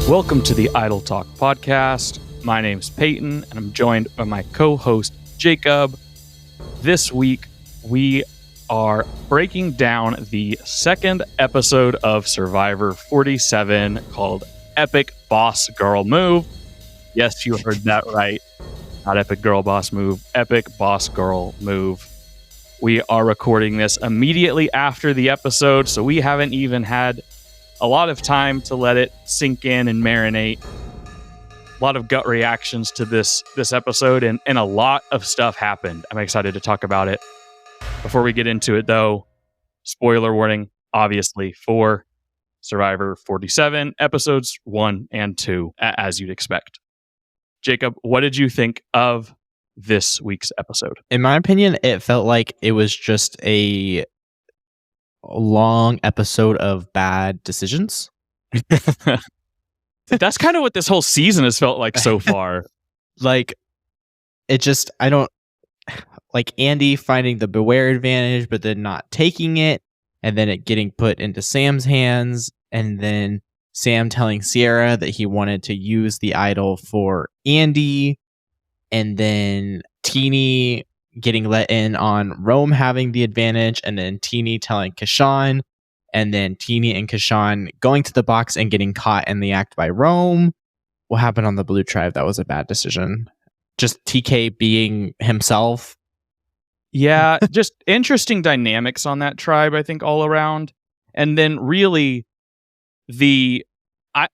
Welcome to the Idle Talk podcast. My name's Peyton, and I'm joined by my co-host, Jacob. This week, we are breaking down the second episode of Survivor 47 called Epic Boss Girl Move. Yes, you heard that right. Not Epic Girl Boss Move, Epic Boss Girl Move. We are recording this immediately after the episode, so we haven't even had a lot of time to let it sink in and marinate. A lot of gut reactions to this episode, and a lot of stuff happened. I'm excited to talk about it. Before we get into it, though, spoiler warning, obviously, for Survivor 47, episodes 1 and 2, as you'd expect. Jacob, what did you think of this week's episode? In my opinion, it felt like it was just a long episode of bad decisions. That's kind of what this whole season has felt like so far. Like, it just, I don't, like Andy finding the beware advantage, but then not taking it, and then it getting put into Sam's hands, and then Sam telling Sierra that he wanted to use the idol for Andy, and then Teeny getting let in on Rome having the advantage, and then Teeny telling Kashan, and then Teeny and Kashan going to the box and getting caught in the act by Rome. What happened on the Blue Tribe? That was a bad decision. Just TK being himself. Yeah, just interesting dynamics on that tribe, I think, all around. And then really,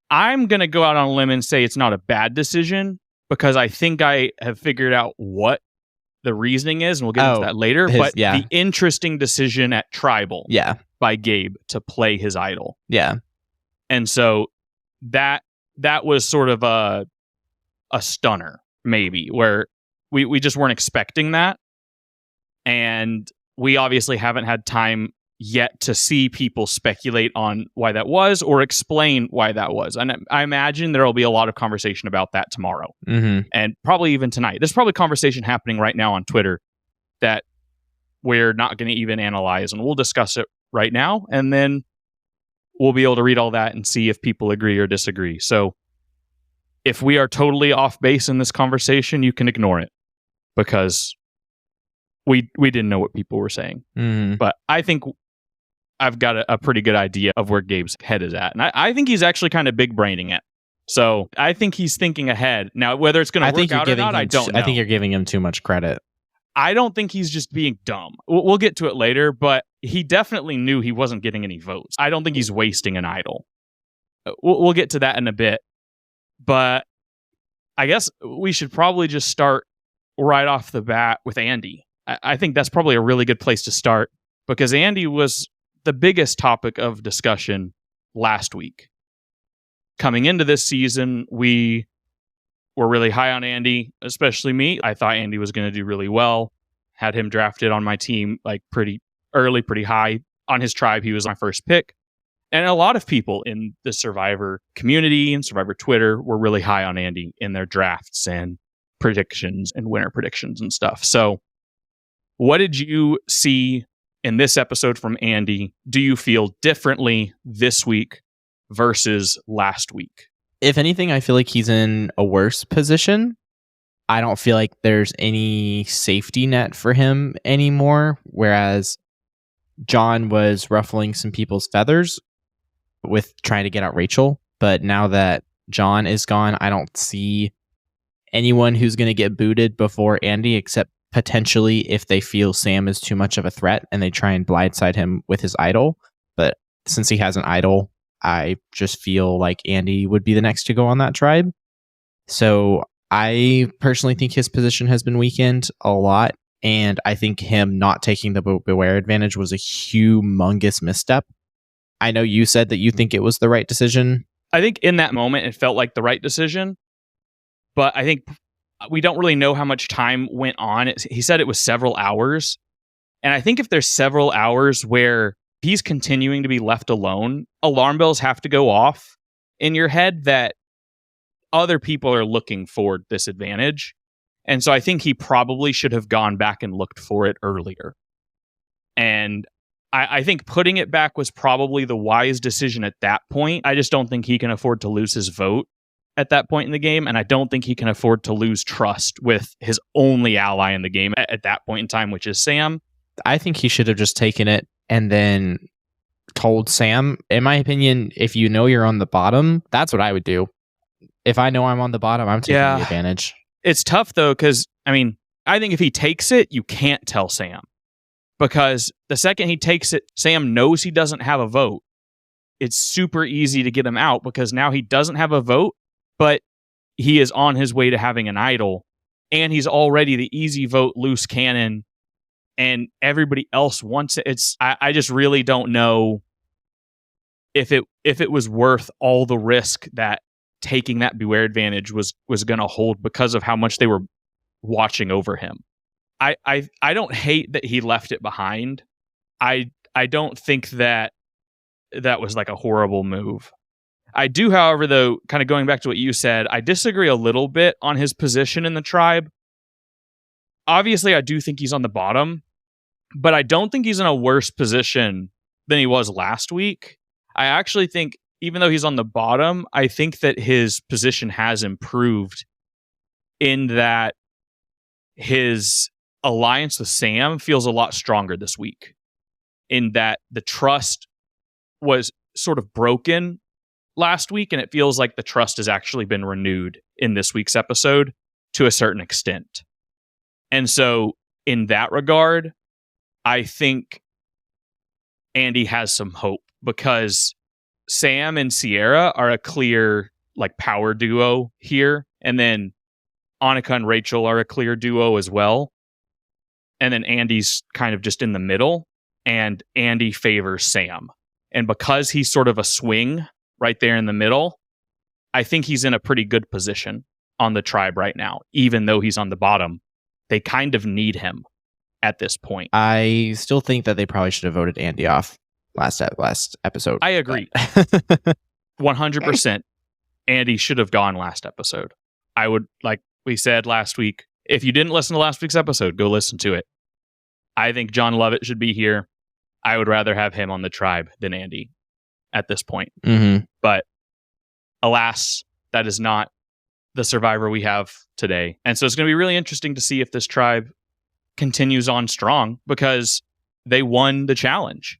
I'm going to go out on a limb and say it's not a bad decision, because I think I have figured out what the reasoning is, and we'll get into that later. The interesting decision at Tribal by Gabe to play his idol. Yeah. And so that was sort of a stunner, maybe, where we just weren't expecting that. And we obviously haven't had time yet to see people speculate on why that was or explain why that was. And I imagine there will be a lot of conversation about that tomorrow. Mm-hmm. And probably even tonight. There's probably conversation happening right now on Twitter that we're not going to even analyze, and we'll discuss it right now, and then we'll be able to read all that and see if people agree or disagree. So if we are totally off base in this conversation, you can ignore it, because we didn't know what people were saying. Mm-hmm. But I think I've got a pretty good idea of where Gabe's head is at. And I think he's actually kind of big braining it. So I think he's thinking ahead. Now, whether it's going to work out or not, I don't know. I think you're giving him too much credit. I don't think he's just being dumb. We'll get to it later, but he definitely knew he wasn't getting any votes. I don't think he's wasting an idol. We'll get to that in a bit. But I guess we should probably just start right off the bat with Andy. I think that's probably a really good place to start, because Andy was the biggest topic of discussion last week. Coming into this season, we were really high on Andy, especially me. I thought Andy was going to do really well. Had him drafted on my team like pretty early, pretty high. On his tribe, he was my first pick. And a lot of people in the Survivor community and Survivor Twitter were really high on Andy in their drafts and predictions and winner predictions and stuff. So what did you see in this episode from Andy? Do you feel differently this week versus last week? If anything, I feel like he's in a worse position. I don't feel like there's any safety net for him anymore, whereas John was ruffling some people's feathers with trying to get out Rachel. But now that John is gone, I don't see anyone who's going to get booted before Andy, except potentially if they feel Sam is too much of a threat and they try and blindside him with his idol. But since he has an idol, I just feel like Andy would be the next to go on that tribe. So I personally think his position has been weakened a lot. And I think him not taking the beware advantage was a humongous misstep. I know you said that you think it was the right decision. I think in that moment, it felt like the right decision. But I think we don't really know how much time went on. He said it was several hours. And I think if there's several hours where he's continuing to be left alone, alarm bells have to go off in your head that other people are looking for this advantage. And so I think he probably should have gone back and looked for it earlier. And I think putting it back was probably the wise decision at that point. I just don't think he can afford to lose his vote at that point in the game, and I don't think he can afford to lose trust with his only ally in the game at that point in time, which is Sam. I think he should have just taken it and then told Sam. In my opinion, if you know you're on the bottom, that's what I would do. If I know I'm on the bottom, I'm taking the advantage. It's tough, though, because, I mean, I think if he takes it, you can't tell Sam. Because the second he takes it, Sam knows he doesn't have a vote. It's super easy to get him out because now he doesn't have a vote, but he is on his way to having an idol. And he's already the easy vote loose cannon. And everybody else wants it. I just really don't know if it was worth all the risk that taking that Beware advantage was going to hold because of how much they were watching over him. I don't hate that he left it behind. I don't think that was like a horrible move. I do, however, though, kind of going back to what you said, I disagree a little bit on his position in the tribe. Obviously, I do think he's on the bottom, but I don't think he's in a worse position than he was last week. I actually think, even though he's on the bottom, I think that his position has improved in that his alliance with Sam feels a lot stronger this week, in that the trust was sort of broken last week, and it feels like the trust has actually been renewed in this week's episode to a certain extent. And so in that regard, I think Andy has some hope because Sam and Sierra are a clear like power duo here, and then Annika and Rachel are a clear duo as well. And then Andy's kind of just in the middle, and Andy favors Sam. And because he's sort of a swing right there in the middle, I think he's in a pretty good position on the tribe right now, even though he's on the bottom. They kind of need him at this point. I still think that they probably should have voted Andy off last episode. I agree. 100%. Andy should have gone last episode. I would, like we said last week, if you didn't listen to last week's episode, go listen to it. I think John Lovett should be here. I would rather have him on the tribe than Andy at this point. Mm-hmm. But alas, that is not the survivor we have today. And so it's going to be really interesting to see if this tribe continues on strong, because they won the challenge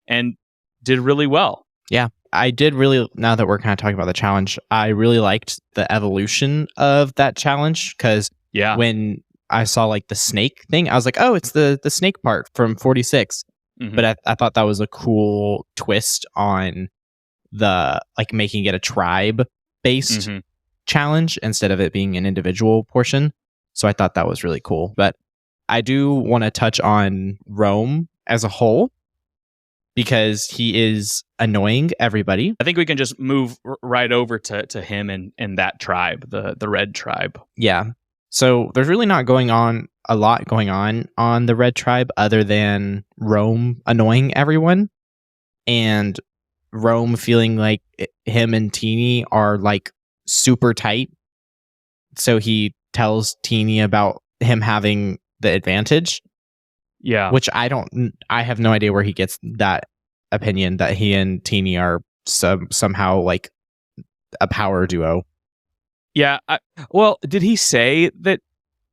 and did really well. Yeah, I did really, now that we're kind of talking about the challenge, I really liked the evolution of that challenge, because when I saw like the snake thing, I was like, oh, it's the snake part from 46. Mm-hmm. But I thought that was a cool twist on the like making it a tribe based challenge instead of it being an individual portion. So I thought that was really cool. But I do want to touch on Rome as a whole, because he is annoying everybody. I think we can just move right over to him and that tribe, the red tribe. Yeah. So there's really not a lot going on the red tribe other than Rome annoying everyone and Rome feeling like him and Teeny are like super tight. So he tells Teeny about him having the advantage. Yeah. Which I have no idea where he gets that opinion that he and Teeny are somehow like a power duo. Yeah. Well, did he say that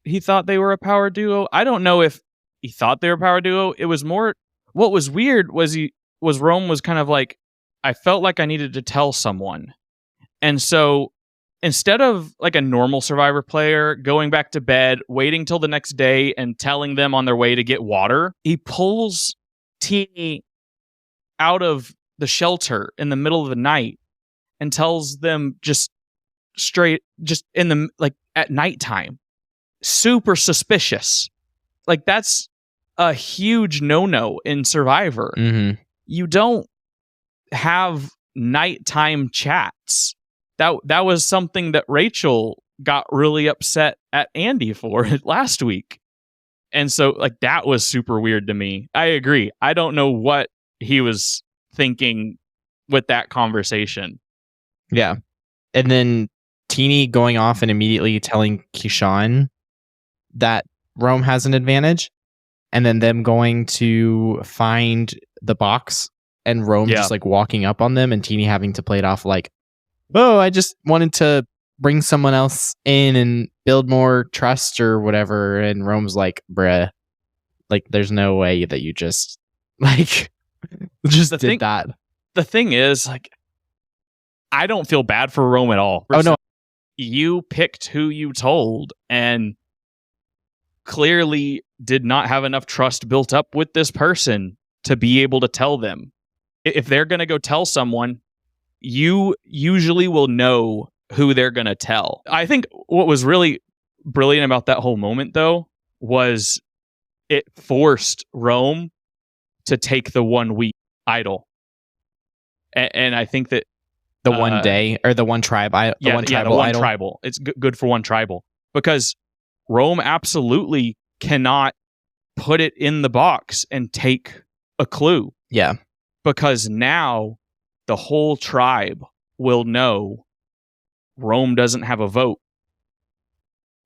he thought they were a power duo? I don't know if he thought they were a power duo. It was more, what was weird was Rome was kind of like, I felt like I needed to tell someone. And so instead of like a normal Survivor player going back to bed, waiting till the next day and telling them on their way to get water, he pulls Teeny out of the shelter in the middle of the night and tells them just in the, like at nighttime. Super suspicious. Like that's a huge no-no in Survivor. Mm-hmm. You don't have nighttime chats. That was something that Rachel got really upset at Andy for last week. And so like that was super weird to me. I agree. I don't know what he was thinking with that conversation. Yeah. And then Teeny going off and immediately telling Keyshawn that Rome has an advantage. and then them going to find the box and Rome just like walking up on them and Teeny having to play it off like, oh, I just wanted to bring someone else in and build more trust or whatever. And Rome's like, bruh, like there's no way that you just like just did that. The thing is, like, I don't feel bad for Rome at all. Oh no. You picked who you told and clearly did not have enough trust built up with this person to be able to tell them. If they're going to go tell someone, you usually will know who they're going to tell. I think what was really brilliant about that whole moment, though, was it forced Rome to take the 1 week idol. And I think that the one day or the one tribe, the one idol. Tribal. It's good for one tribal because Rome absolutely cannot put it in the box and take a clue. Yeah. Because now the whole tribe will know Rome doesn't have a vote.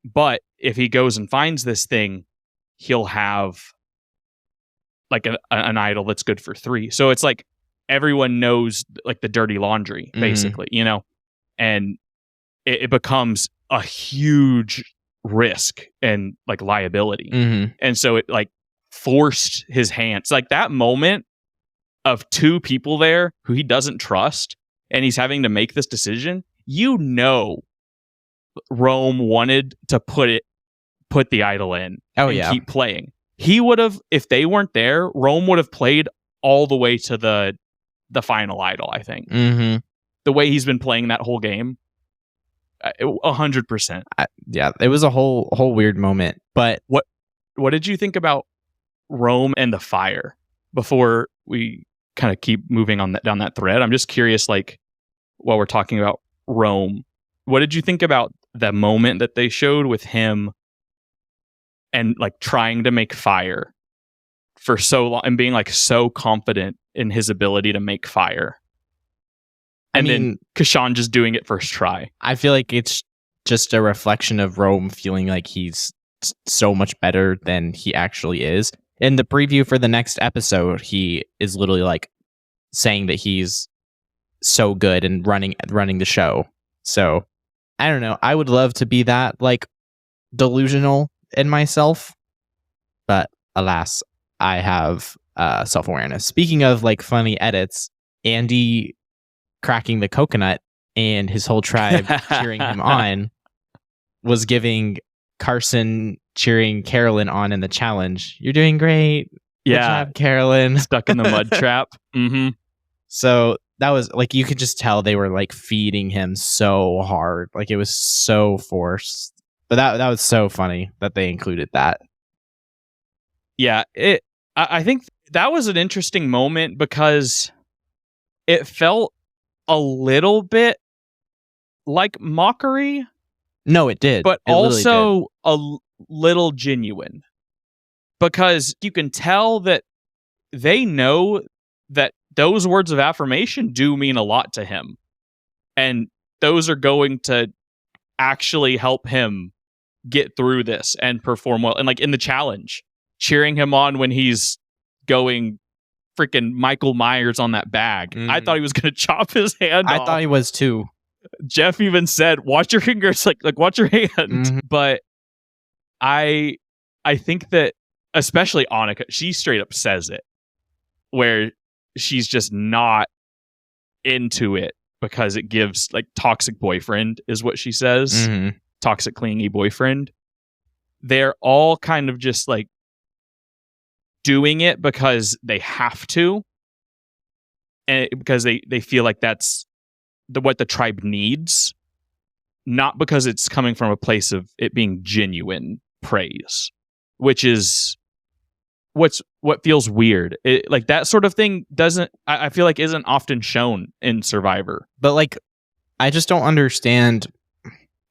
But if he goes and finds this thing, he'll have like an idol that's good for 3. So it's like everyone knows like the dirty laundry, basically, you know, and it becomes a huge risk and like liability. And so it like forced his hands, like that moment of 2 people there who he doesn't trust and he's having to make this decision. You know, Rome wanted to put the idol in and keep playing. He would have, if they weren't there, Rome would have played all the way to the final idol, I think. The way he's been playing that whole game, 100%. Yeah, it was a whole weird moment. But what did you think about Rome and the fire before we kind of keep moving on down that thread? I'm just curious, like, while we're talking about Rome, what did you think about the moment that they showed with him and like trying to make fire for so long and being like so confident in his ability to make fire? And then Kashan just doing it first try. I feel like it's just a reflection of Rome feeling like he's so much better than he actually is. In the preview for the next episode, he is literally like saying that he's so good and running the show. So I don't know. I would love to be that like delusional in myself, but alas, I have self-awareness. Speaking of like funny edits, Andy cracking the coconut and his whole tribe cheering him on was giving Carson cheering Carolyn on in the challenge. You're doing great. Good job, Carolyn. Stuck in the mud trap. So that was like, you could just tell they were like feeding him so hard. Like it was so forced. But that was so funny that they included that. Yeah, I think that was an interesting moment because it felt a little bit like mockery. No, it did. But it also a little genuine. Because you can tell that they know that those words of affirmation do mean a lot to him. And those are going to actually help him get through this and perform well. And like in the challenge, cheering him on when he's going freaking Michael Myers on that bag. I thought he was going to chop his hand off. I thought he was too. Jeff even said, watch your fingers, like watch your hand. But I think that especially Annika, she straight up says it, where she's just not into it because it gives like toxic boyfriend is what she says. Toxic clingy boyfriend. They're all kind of just like doing it because they have to, and because they feel like that's what the tribe needs, not because it's coming from a place of it being genuine praise, which is what feels weird. Like that sort of thing I feel like isn't often shown in Survivor. But like, I just don't understand,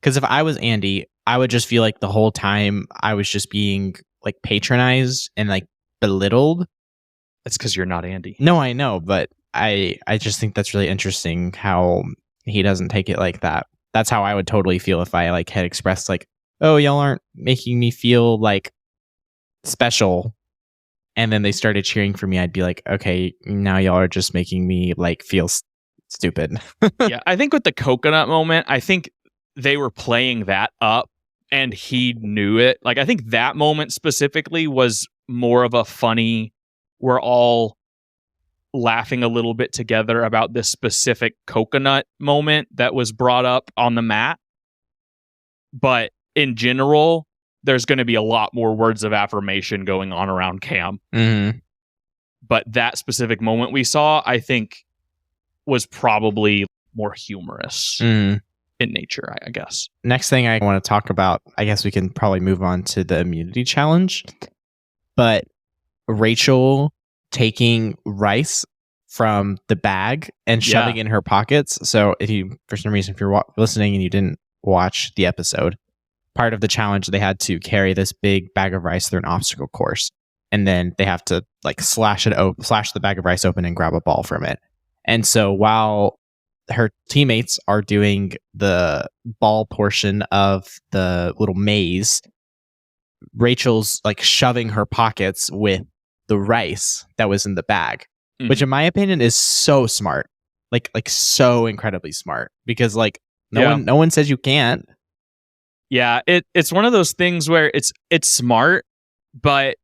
because if I was Andy, I would just feel like the whole time I was just being like patronized and like belittled. That's because you're not Andy. No, I know, but I just think that's really interesting how he doesn't take it like that. That's how I would totally feel if I like had expressed like, oh, y'all aren't making me feel like special and then they started cheering for me, I'd be like, okay, now y'all are just making me like feel stupid. Yeah, I think with the coconut moment, I think they were playing that up and he knew it. Like, I think that moment specifically was more of a funny, we're all laughing a little bit together about this specific coconut moment that was brought up on the mat. But in general, there's going to be a lot more words of affirmation going on around Cam. Mm-hmm. But that specific moment we saw, I think, was probably more humorous in nature, I guess. Next thing I want to talk about, I guess we can probably move on to the immunity challenge. But Rachel taking rice from the bag and shoving in her pockets. So if you, for some reason, if you're listening and you didn't watch the episode, part of the challenge, they had to carry this big bag of rice through an obstacle course. And then they have to like slash the bag of rice open and grab a ball from it. And so while her teammates are doing the ball portion of the little maze, Rachel's like shoving her pockets with the rice that was in the bag, which in my opinion is so smart, like so incredibly smart, because like no one says you can't. Yeah, it's one of those things where it's smart, but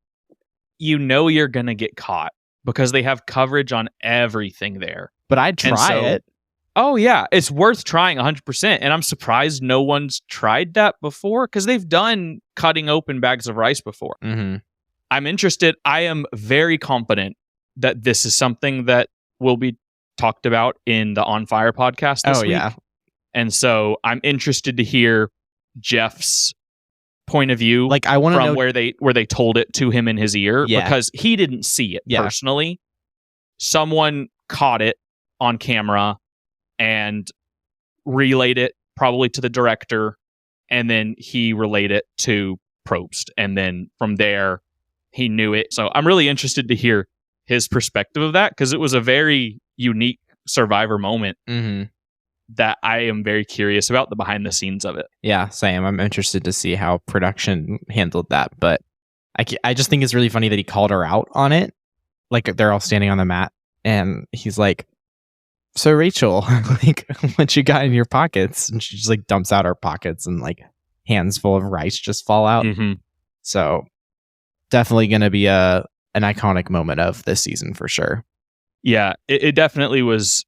you know you're gonna get caught because they have coverage on everything there. But I'd try it. Oh yeah, it's worth trying 100%. And I'm surprised no one's tried that before because they've done cutting open bags of rice before. Mm-hmm. I'm interested. I am very confident that this is something that will be talked about in the On Fire podcast this week. Yeah. And so I'm interested to hear Jeff's point of view, like I want to know where they told it to him in his ear, because he didn't see it personally. Someone caught it on camera and relayed it probably to the director, and then he relayed it to Probst, and then from there he knew it. So I'm really interested to hear his perspective of that, because it was a very unique Survivor moment. That I am very curious about the behind the scenes of it. Yeah, same. I'm interested to see how production handled that. But I just think it's really funny that he called her out on it. Like they're all standing on the mat and he's like, so Rachel, like what you got in your pockets? And she just like dumps out her pockets and like hands full of rice just fall out. So definitely going to be an iconic moment of this season for sure. Yeah, it definitely was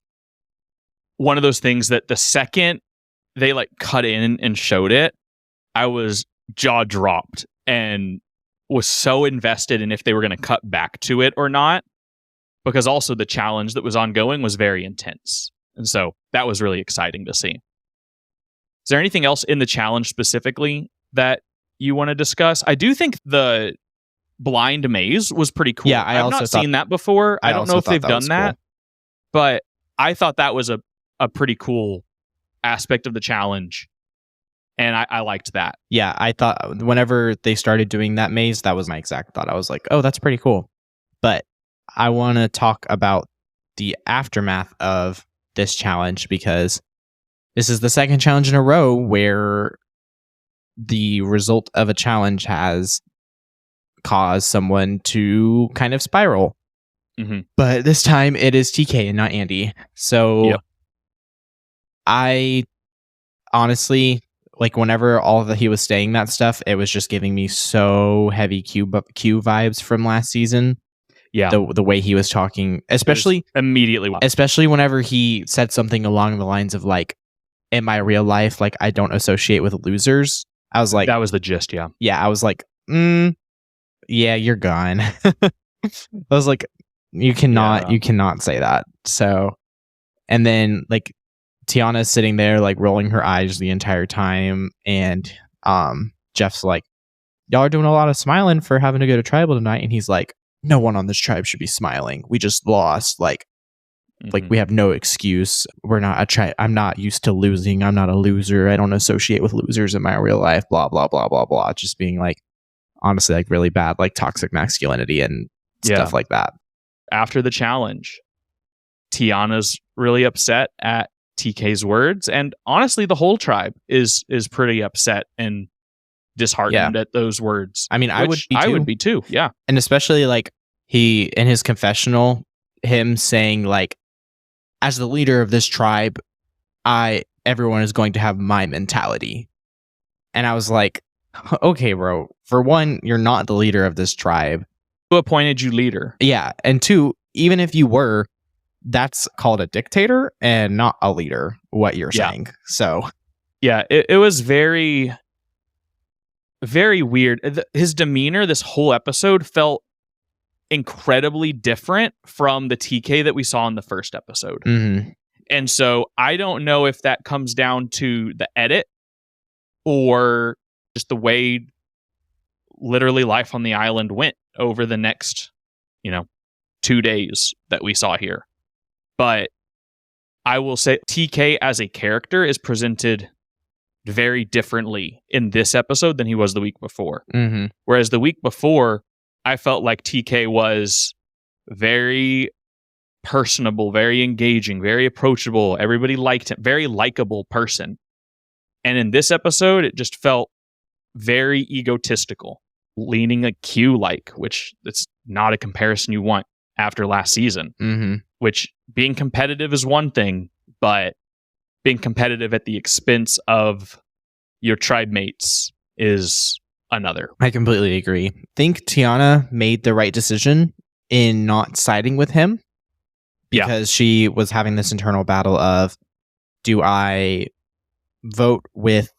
one of those things that the second they like cut in and showed it, I was jaw dropped and was so invested in if they were going to cut back to it or not, because also the challenge that was ongoing was very intense. And so that was really exciting to see. Is there anything else in the challenge specifically that you want to discuss? I do think the blind maze was pretty cool. Yeah, I've not seen that before. I don't know if they've done that, but I thought that was a pretty cool aspect of the challenge, and I liked that. Yeah, I thought whenever they started doing that maze, that was my exact thought. I was like, oh, that's pretty cool. But I want to talk about the aftermath of this challenge, because this is the second challenge in a row where the result of a challenge has caused someone to kind of spiral. But this time it is TK and not Andy. So I honestly, like whenever all that he was saying that stuff, it was just giving me so heavy Q vibes from last season. Yeah, the way he was talking, especially immediately, especially whenever he said something along the lines of like, "In my real life, like I don't associate with losers." I was like, that was the gist. Yeah, I was like, yeah, you're gone. I was like, you cannot say that. So, and then like Tiana's sitting there like rolling her eyes the entire time, and Jeff's like, y'all are doing a lot of smiling for having to go to tribal tonight, and he's like, no one on this tribe should be smiling. We just lost. Like we have no excuse. We're not a tribe. I'm not used to losing. I'm not a loser. I don't associate with losers in my real life. Blah blah blah blah blah. Just being like, honestly, like really bad, like toxic masculinity and stuff like that. After the challenge, Tiana's really upset at TK's words, and honestly, the whole tribe is pretty upset and disheartened at those words. I mean, I would be too. Yeah. And especially like he, in his confessional, him saying like, as the leader of this tribe, everyone is going to have my mentality. And I was like, okay, bro, for one, you're not the leader of this tribe. Who appointed you leader? Yeah. And two, even if you were, that's called a dictator and not a leader, what you're saying. So, yeah, it was very, very weird. His demeanor this whole episode felt incredibly different from the TK that we saw in the first episode. Mm-hmm. And so I don't know if that comes down to the edit or just the way literally life on the island went over the next, 2 days that we saw here. But I will say TK as a character is presented very differently in this episode than he was the week before. Mm-hmm. Whereas the week before, I felt like TK was very personable, very engaging, very approachable. Everybody liked him, very likable person. And in this episode, it just felt very egotistical, leaning a Q-like, which it's not a comparison you want after last season. Mm-hmm. Which being competitive is one thing, but being competitive at the expense of your tribe mates is another. I completely agree. I think Tiana made the right decision in not siding with him because she was having this internal battle of, do I vote with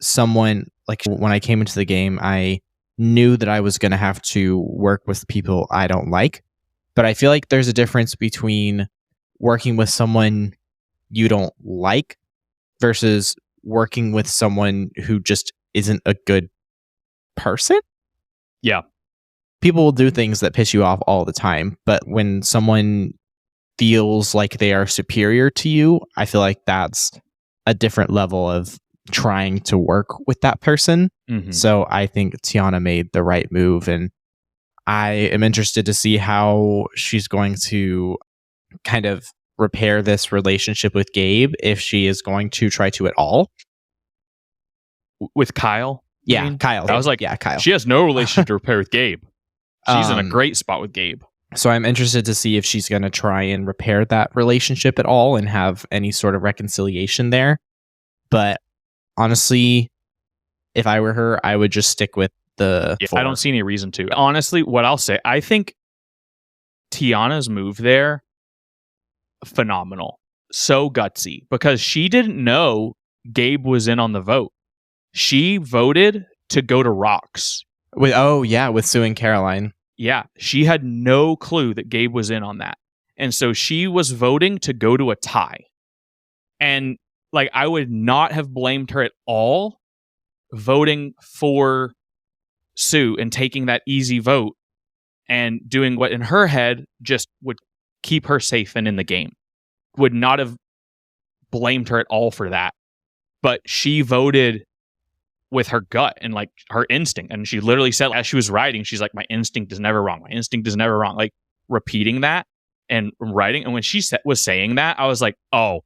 someone? Like when I came into the game, I knew that I was going to have to work with people I don't like. But I feel like there's a difference between working with someone you don't like versus working with someone who just isn't a good person. Yeah. People will do things that piss you off all the time, but when someone feels like they are superior to you, I feel like that's a different level of trying to work with that person. Mm-hmm. So I think Tiana made the right move, and I am interested to see how she's going to kind of repair this relationship with Gabe, if she is going to try to at all. With Kyle? Yeah, Kyle. I was like, yeah, Kyle. She has no relationship to repair with Gabe. She's in a great spot with Gabe. So I'm interested to see if she's going to try and repair that relationship at all and have any sort of reconciliation there. But honestly, if I were her, I would just stick with the I don't see any reason to. Honestly, what I'll say, I think Tiana's move there, phenomenal. So gutsy, because she didn't know Gabe was in on the vote. She voted to go to Rocks. With Sue and Caroline. Yeah, she had no clue that Gabe was in on that. And so she was voting to go to a tie. And like, I would not have blamed her at all voting for Sue and taking that easy vote and doing what in her head just would keep her safe and in the game. Would not have blamed her at all for that. But she voted with her gut and like her instinct. And she literally said, as she was writing, she's like, my instinct is never wrong. My instinct is never wrong. Like repeating that and writing. And when she was saying that, I was like, oh,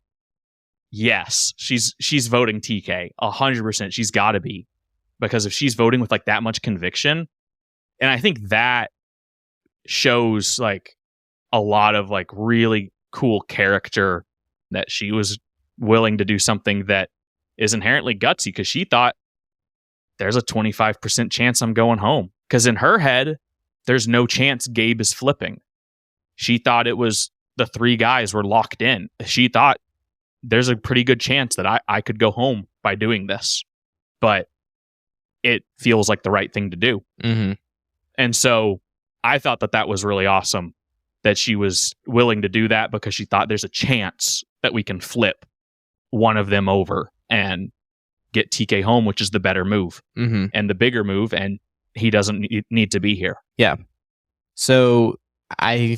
yes, she's voting TK 100%. She's got to be, because if she's voting with like that much conviction, and I think that shows like a lot of like really cool character, that she was willing to do something that is inherently gutsy, because she thought there's a 25% chance I'm going home. Because in her head, there's no chance Gabe is flipping. She thought it was the three guys were locked in. She thought there's a pretty good chance that I could go home by doing this. But it feels like the right thing to do. Mm-hmm. And so I thought that was really awesome, that she was willing to do that, because she thought there's a chance that we can flip one of them over and get TK home, which is the better move and the bigger move, and he doesn't need to be here. Yeah. So the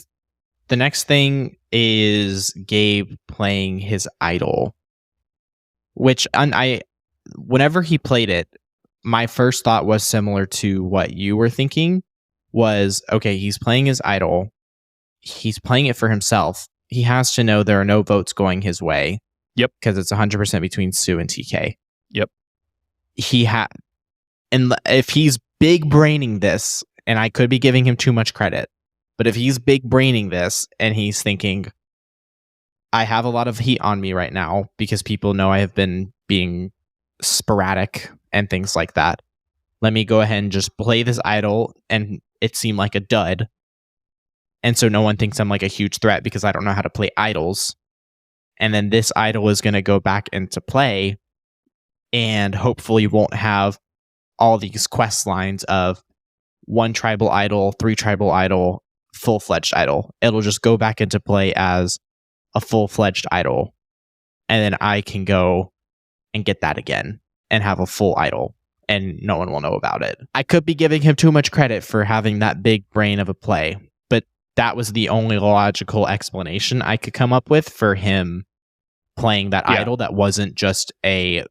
next thing is Gabe playing his idol, which whenever he played it, my first thought was similar to what you were thinking. Was, okay, he's playing his idol. He's playing it for himself. He has to know there are no votes going his way. Yep. Because it's 100% between Sue and TK. Yep. And if he's big braining this, and I could be giving him too much credit, But if he's big braining this and he's thinking, I have a lot of heat on me right now because people know I have been being sporadic and things like that. Let me go ahead and just play this idol and it seemed like a dud. And so no one thinks I'm like a huge threat because I don't know how to play idols. And then this idol is going to go back into play and hopefully won't have all these quest lines of 1 tribal idol, 3 tribal idol, full-fledged idol. It'll just go back into play as a full-fledged idol. And then I can go and get that again and have a full idol. And no one will know about it. I could be giving him too much credit for having that big brain of a play, but that was the only logical explanation I could come up with for him playing that idol that wasn't just a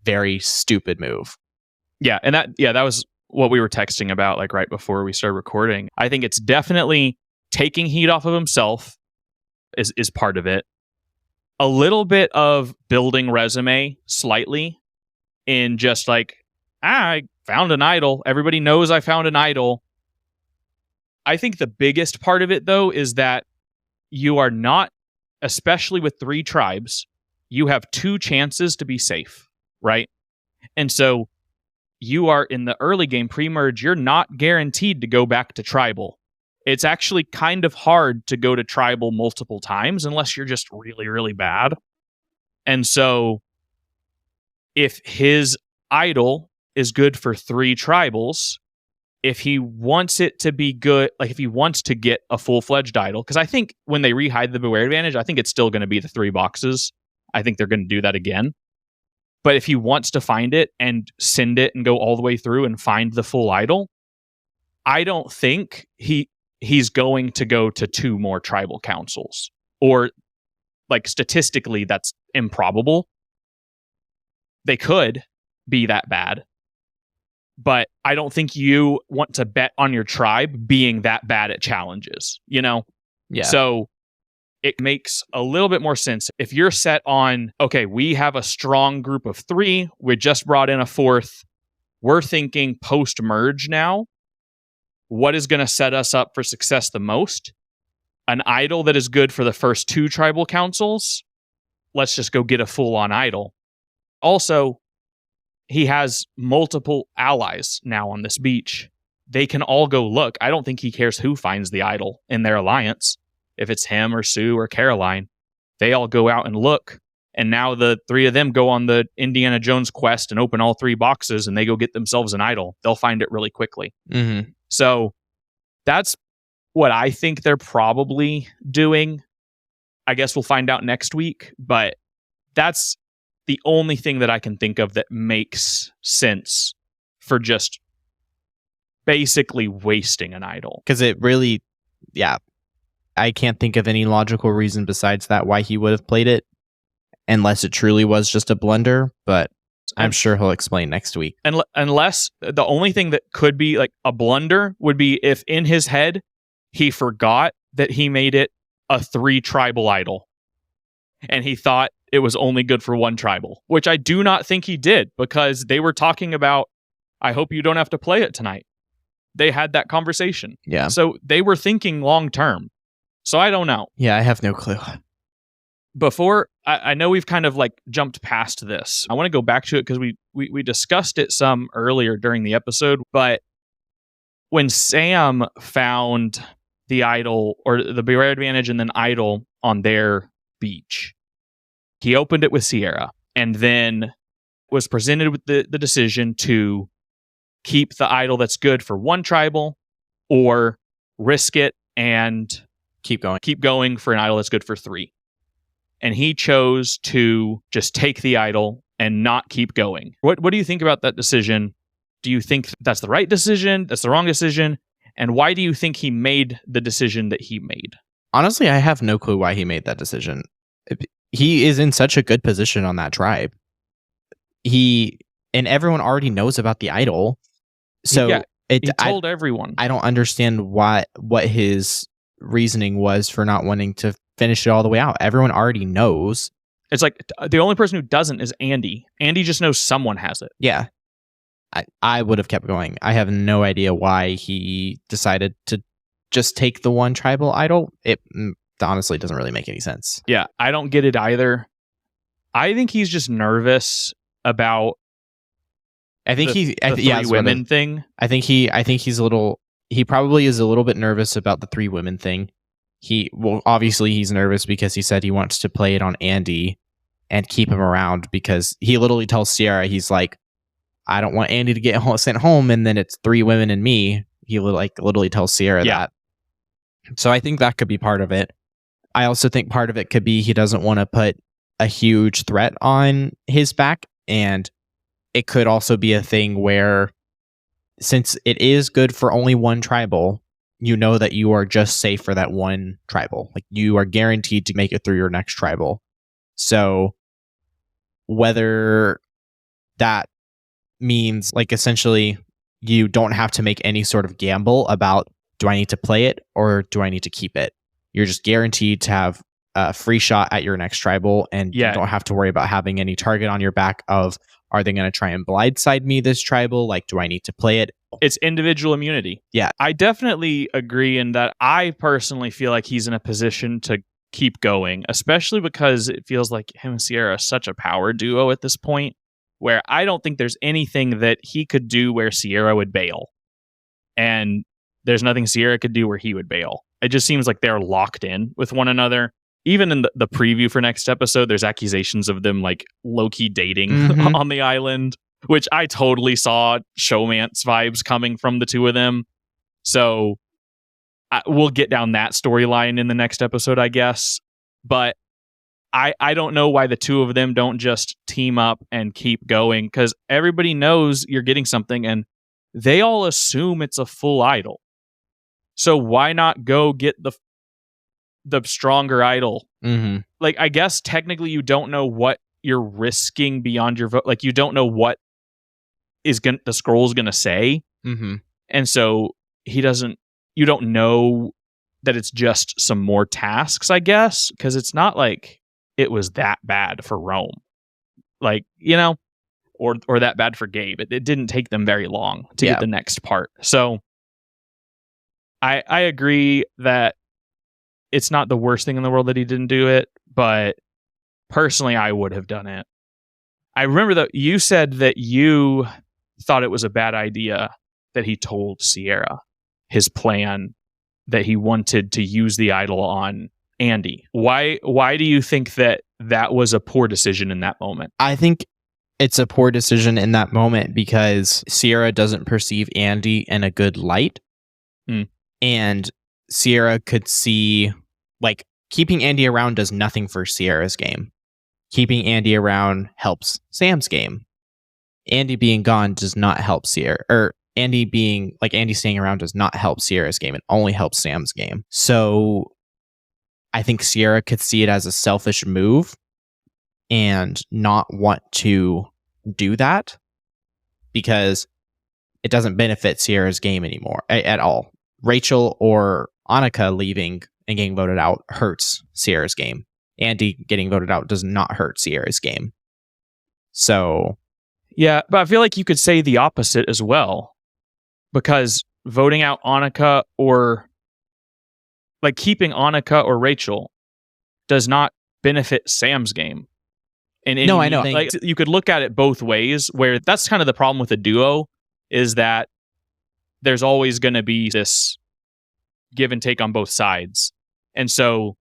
very stupid move. Yeah, and that was what we were texting about like right before we started recording. I think it's definitely taking heat off of himself is part of it. A little bit of building resume slightly in just like, I found an idol. Everybody knows I found an idol. I think the biggest part of it, though, is that you are not, especially with 3 tribes, you have 2 chances to be safe, right? And so you are in the early game pre-merge, you're not guaranteed to go back to tribal. It's actually kind of hard to go to tribal multiple times unless you're just really, really bad. And so if his idol is good for 3 tribals, if he wants it to be good, like if he wants to get a full-fledged idol, because I think when they rehide the Beware Advantage, I think it's still going to be the 3 boxes. I think they're going to do that again. But if he wants to find it and send it and go all the way through and find the full idol, I don't think he's going to go to 2 more tribal councils. Or, like, statistically, that's improbable. They could be that bad. But I don't think you want to bet on your tribe being that bad at challenges, you know? Yeah. So it makes a little bit more sense. If you're set on, okay, we have a strong group of 3, we just brought in a 4th, we're thinking post-merge now, what is going to set us up for success the most? An idol that is good for the first 2 tribal councils? Let's just go get a full-on idol. Also, he has multiple allies now on this beach. They can all go look. I don't think he cares who finds the idol in their alliance. If it's him or Sue or Caroline, they all go out and look. And now the 3 of them go on the Indiana Jones quest and open all 3 boxes and they go get themselves an idol. They'll find it really quickly. Mm-hmm. So that's what I think they're probably doing. I guess we'll find out next week, but that's the only thing that I can think of that makes sense for just basically wasting an idol. Because it really, I can't think of any logical reason besides that why he would have played it, unless it truly was just a blunder, but I'm sure he'll explain next week. Unless the only thing that could be like a blunder would be if in his head he forgot that he made it a 3 tribal idol and he thought it was only good for 1 tribal, which I do not think he did, because they were talking about, I hope you don't have to play it tonight. They had that conversation. Yeah. So they were thinking long term. So I don't know. Yeah, I have no clue. Before, I know we've kind of like jumped past this. I want to go back to it because we discussed it some earlier during the episode, but when Sam found the idol or the Beware Advantage and then idol on their beach, he opened it with Sierra and then was presented with the decision to keep the idol that's good for 1 tribal or risk it and keep going for an idol that's good for 3. And he chose to just take the idol and not keep going. What do you think about that decision? Do you think that's the right decision? That's the wrong decision? And why do you think he made the decision that he made? Honestly, I have no clue why he made that decision. He is in such a good position on that tribe. And everyone already knows about the idol. So he told everyone. I don't understand what his reasoning was for not wanting to finish it all the way out. Everyone already knows. It's like the only person who doesn't is Andy. Andy just knows someone has it. Yeah. I would have kept going. I have no idea why he decided to just take the one tribal idol, it honestly doesn't really make any sense. Yeah, I don't get it either. I think he's just nervous about the three women thing. I think he's a little. He probably is a little bit nervous about the 3 women thing. Obviously he's nervous because he said he wants to play it on Andy and keep him around, because he literally tells Sierra, he's like, I don't want Andy to get sent home, and then it's 3 women and me. He literally tells Sierra that. So I think that could be part of it. I also think part of it could be he doesn't want to put a huge threat on his back, and it could also be a thing where, since it is good for only one tribal, you know that you are just safe for that one tribal. Like, you are guaranteed to make it through your next tribal. So whether that means, like, essentially you don't have to make any sort of gamble about, do I need to play it or do I need to keep it? You're just guaranteed to have a free shot at your next tribal, and you don't have to worry about having any target on your back of, are they going to try and blindside me this tribal? Like, do I need to play it? It's individual immunity. Yeah. I definitely agree in that. I personally feel like he's in a position to keep going, especially because it feels like him and Sierra are such a power duo at this point, where I don't think there's anything that he could do where Sierra would bail. And there's nothing Sierra could do where he would bail. It just seems like they're locked in with one another. Even in the preview for next episode, there's accusations of them like low-key dating on the island, which I totally saw showmance vibes coming from the two of them. So we'll get down that storyline in the next episode, I guess. But I don't know why the two of them don't just team up and keep going, because everybody knows you're getting something and they all assume it's a full idol. So why not go get the stronger idol? Like, I guess technically you don't know what you're risking beyond your vote. Like, you don't know what the scroll's gonna say, and so you don't know that it's just some more tasks, I guess, because it's not like it was that bad for Rome, like, you know, or that bad for Gabe. It didn't take them very long to get the next part. So I agree that it's not the worst thing in the world that he didn't do it, but personally, I would have done it. I remember that you said that you thought it was a bad idea that he told Sierra his plan, that he wanted to use the idol on Andy. Why do you think that was a poor decision in that moment? I think it's a poor decision in that moment because Sierra doesn't perceive Andy in a good light. And Sierra could see, like, keeping Andy around does nothing for Sierra's game. Keeping Andy around helps Sam's game. Andy being gone does not help Sierra, or Andy staying around does not help Sierra's game. It only helps Sam's game. So I think Sierra could see it as a selfish move and not want to do that because it doesn't benefit Sierra's game anymore at all. Rachel or Annika leaving and getting voted out hurts Sierra's game. Andy getting voted out does not hurt Sierra's game. So, yeah, but I feel like you could say the opposite as well, because voting out Annika, or like keeping Annika or Rachel, does not benefit Sam's game. And no, I know. Like, you could look at it both ways, where that's kind of the problem with a duo, is that there's always going to be this give and take on both sides. And so,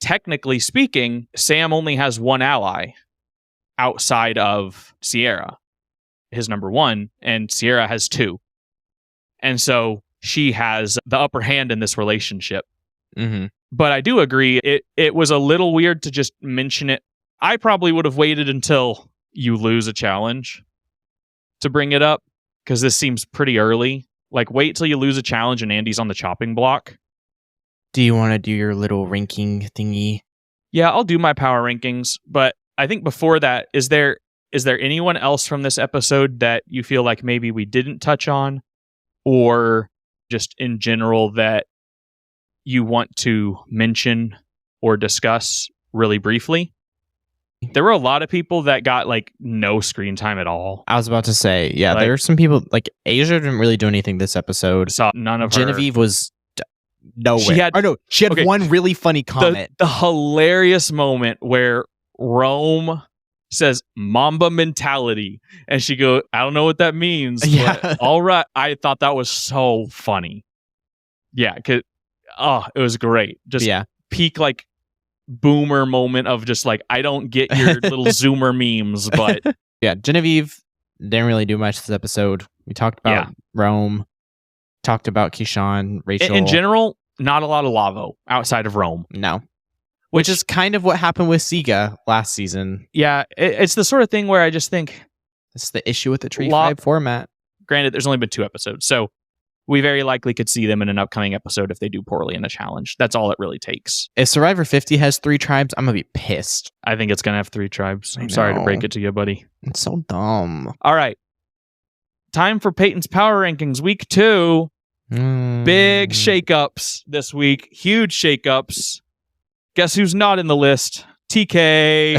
technically speaking, Sam only has one ally outside of Sierra, his number one, and Sierra has two. And so she has the upper hand in this relationship. But I do agree, it was a little weird to just mention it. I probably would have waited until you lose a challenge to bring it up, because this seems pretty early. Like, wait till you lose a challenge and Andy's on the chopping block. Do you want to do your little ranking thingy? Yeah, I'll do my power rankings. But I think before that, is there anyone else from this episode that you feel like maybe we didn't touch on, or just in general that you want to mention or discuss really briefly? There were a lot of people that got like no screen time at all. I was about to say, yeah, there are some people, like Asia didn't really do anything this episode. Saw none of Genevieve her. was nowhere. She had one really funny comment. The hilarious moment where Rome says Mamba mentality, and she goes, I don't know what that means. Yeah. But all right. I thought that was so funny. Yeah, it was great. Just peak like boomer moment of just like, I don't get your little Zoomer memes, but yeah, Genevieve didn't really do much this episode. We talked about Rome, talked about Keyshawn, Rachel. In general, not a lot of Lavo outside of Rome. No. Which is kind of what happened with Siga last season. Yeah, it's the sort of thing where I just think it's the issue with the Tree 5 format. Granted, there's only been 2 episodes, so we very likely could see them in an upcoming episode if they do poorly in a challenge. That's all it really takes. If Survivor 50 has 3 tribes, I'm going to be pissed. I think it's going to have 3 tribes. I'm sorry to break it to you, buddy. It's so dumb. All right. Time for Peyton's Power Rankings, week 2. Big shakeups this week. Huge shakeups. Guess who's not in the list? TK.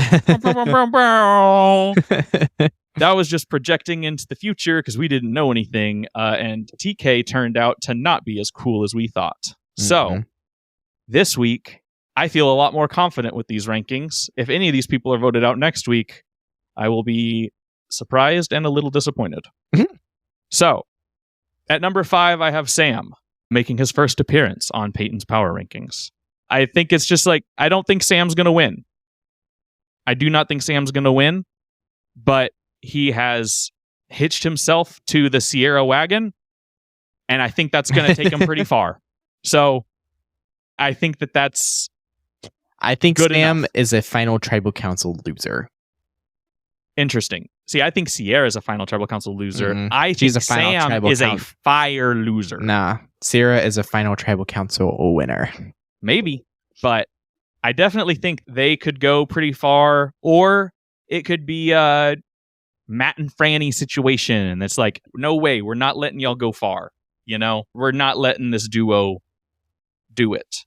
That was just projecting into the future because we didn't know anything. And TK turned out to not be as cool as we thought. So this week, I feel a lot more confident with these rankings. If any of these people are voted out next week, I will be surprised and a little disappointed. So at number 5, I have Sam making his first appearance on Peyton's Power Rankings. I think it's just like, I don't think Sam's going to win. I do not think Sam's going to win, but he has hitched himself to the Sierra wagon, and I think that's going to take him pretty far. So I think that's I think good Sam enough. Is a final tribal council loser. Interesting. See, I think Sierra is a final tribal council loser. I She's think a final Sam tribal is a fire loser. Nah, Sierra is a final tribal council winner. Maybe, but I definitely think they could go pretty far, or it could be a Matt and Franny situation. And it's like, no way, we're not letting y'all go far. You know, we're not letting this duo do it.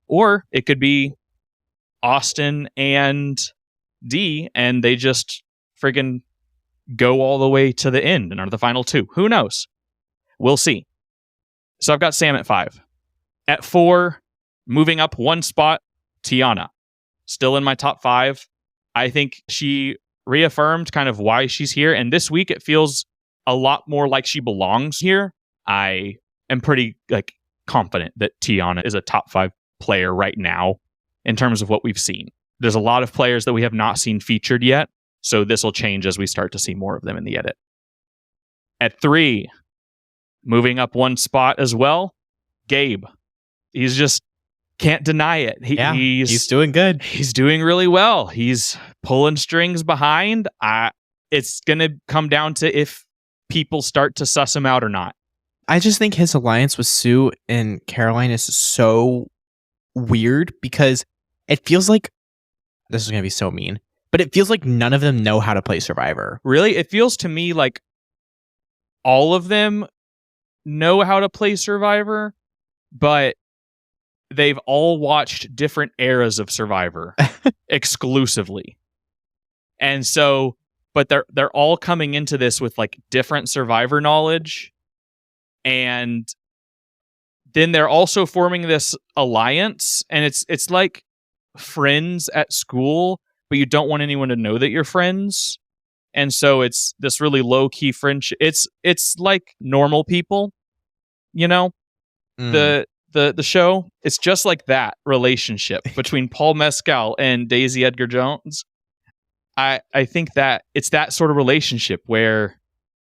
Or it could be Austin and D, and they just friggin' go all the way to the end and are the final 2. Who knows? We'll see. So I've got Sam at 5. At 4, moving up 1 spot, Tiana. Still in my top 5. I think she reaffirmed kind of why she's here. And this week it feels a lot more like she belongs here. I am pretty confident that Tiana is a top 5 player right now in terms of what we've seen. There's a lot of players that we have not seen featured yet. So this will change as we start to see more of them in the edit. At 3, moving up 1 spot as well, Gabe. He's just can't deny it. He's doing good. He's doing really well. He's pulling strings behind. It's going to come down to if people start to suss him out or not. I just think his alliance with Sue and Caroline is so weird because it feels like, this is going to be so mean, but it feels like none of them know how to play Survivor. Really? It feels to me like all of them know how to play Survivor, but they've all watched different eras of Survivor exclusively. And so, but they're all coming into this with like different Survivor knowledge. And then they're also forming this alliance, and it's like friends at school, but you don't want anyone to know that you're friends. And so it's this really low-key friendship. It's like normal people, you know? The show, it's just like that relationship between Paul Mescal and Daisy Edgar Jones. I think that it's that sort of relationship where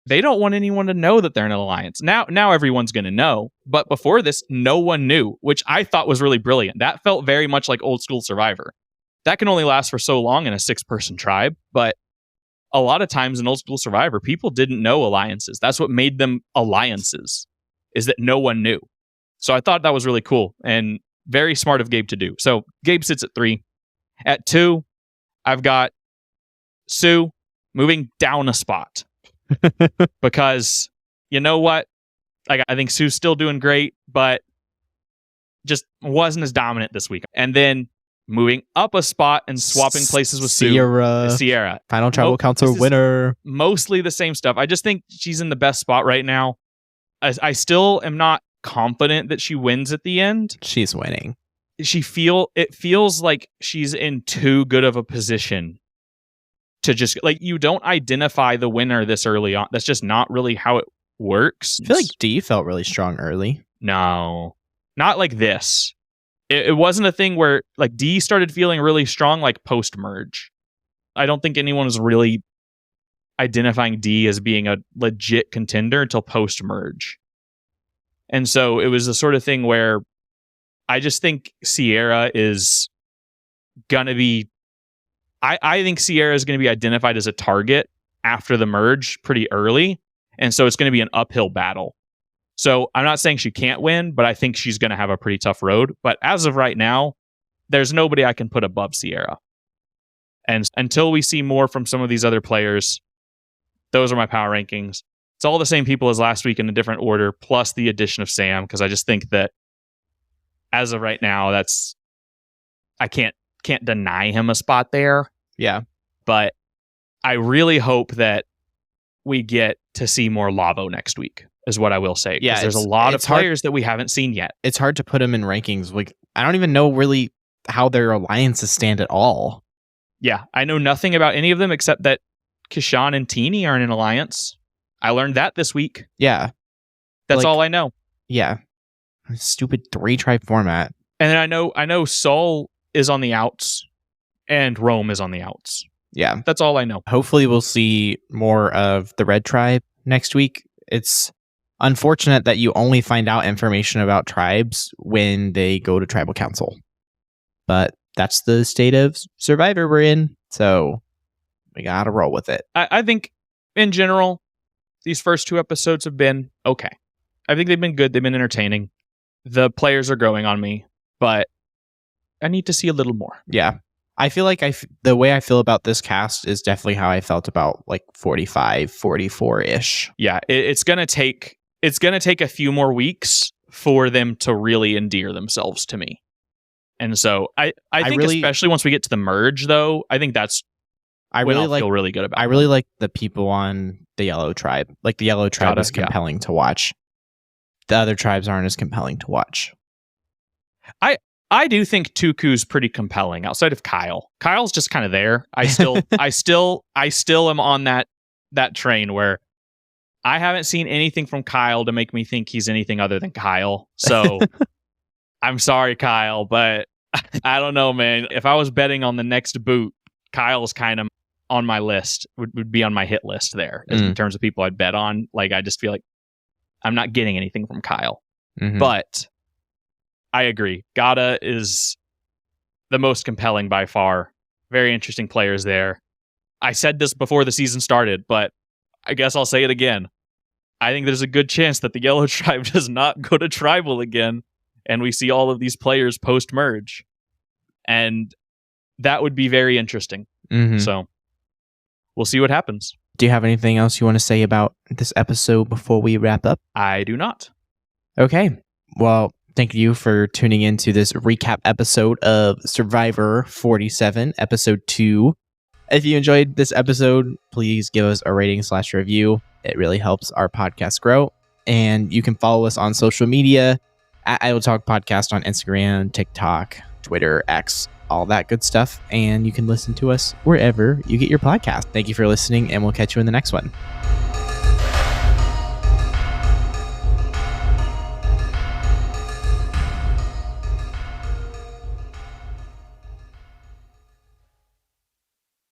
they don't want anyone to know that they're in an alliance. Now everyone's going to know, but before this, no one knew, which I thought was really brilliant. That felt very much like old school Survivor. That can only last for so long in a 6-person tribe, but a lot of times in old school Survivor, people didn't know alliances. That's what made them alliances, is that no one knew. So I thought that was really cool and very smart of Gabe to do. So Gabe sits at 3. At 2, I've got Sue moving down a spot. Because you know what? Like, I think Sue's still doing great, but just wasn't as dominant this week. And then moving up a spot and swapping places with Sierra. Final tribal council winner. Mostly the same stuff. I just think she's in the best spot right now. I still am not confident that she wins at the end. She's winning. It feels like she's in too good of a position to just, like, you don't identify the winner this early on. That's just not really how it works. I feel like D felt really strong early. No, not like this. It wasn't a thing where, like, D started feeling really strong, like, post-merge. I don't think anyone was really identifying D as being a legit contender until post-merge. And so it was the sort of thing where I just think Sierra is going to be... I think Sierra is going to be identified as a target after the merge pretty early. And so it's going to be an uphill battle. So I'm not saying she can't win, but I think she's going to have a pretty tough road. But as of right now, there's nobody I can put above Sierra. And until we see more from some of these other players, those are my power rankings. It's all the same people as last week in a different order, plus the addition of Sam, because I just think that as of right now, I can't deny him a spot there. Yeah. But I really hope that we get to see more Lavo next week, is what I will say. Yeah, there's a lot of players that we haven't seen yet. It's hard to put them in rankings. Like, I don't even know really how their alliances stand at all. Yeah, I know nothing about any of them except that Kishan and Teeny are in an alliance. I learned that this week. Yeah. That's all I know. Yeah. Stupid 3-tribe format. And then I know Sol is on the outs and Rome is on the outs. Yeah. That's all I know. Hopefully we'll see more of the Red Tribe next week. It's unfortunate that you only find out information about tribes when they go to tribal council. But that's the state of Survivor we're in. So we got to roll with it. I think in general, these first 2 episodes have been okay. I think they've been good. They've been entertaining. The players are growing on me, but I need to see a little more. Yeah. I feel like the way I feel about this cast is definitely how I felt about like 45, 44-ish. Yeah, it's going to take a few more weeks for them to really endear themselves to me. And so I think especially once we get to the merge, though, I think that's I'll feel really good about it. I really like the people on the Yellow Tribe. Like, the Yellow Tribe is compelling to watch. The other tribes aren't as compelling to watch. I do think Tuku's pretty compelling outside of Kyle. Kyle's just kind of there. I still am on that train where I haven't seen anything from Kyle to make me think he's anything other than Kyle. So I'm sorry, Kyle, but I don't know, man. If I was betting on the next boot, Kyle's kind of on my list, would be on my hit list there in terms of people I'd bet on. Like, I just feel like I'm not getting anything from Kyle. Mm-hmm. But I agree. Gata is the most compelling by far. Very interesting players there. I said this before the season started, but I guess I'll say it again. I think there's a good chance that the Yellow Tribe does not go to Tribal again, and we see all of these players post-merge. And that would be very interesting. Mm-hmm. So we'll see what happens. Do you have anything else you want to say about this episode before we wrap up? I do not. Okay. Well, thank you for tuning in to this recap episode of Survivor 47, episode 2. If you enjoyed this episode, please give us a rating/review. It really helps our podcast grow. And you can follow us on social media at I Will Talk Podcast on Instagram, TikTok, Twitter, X, all that good stuff. And you can listen to us wherever you get your podcast. Thank you for listening, and we'll catch you in the next one.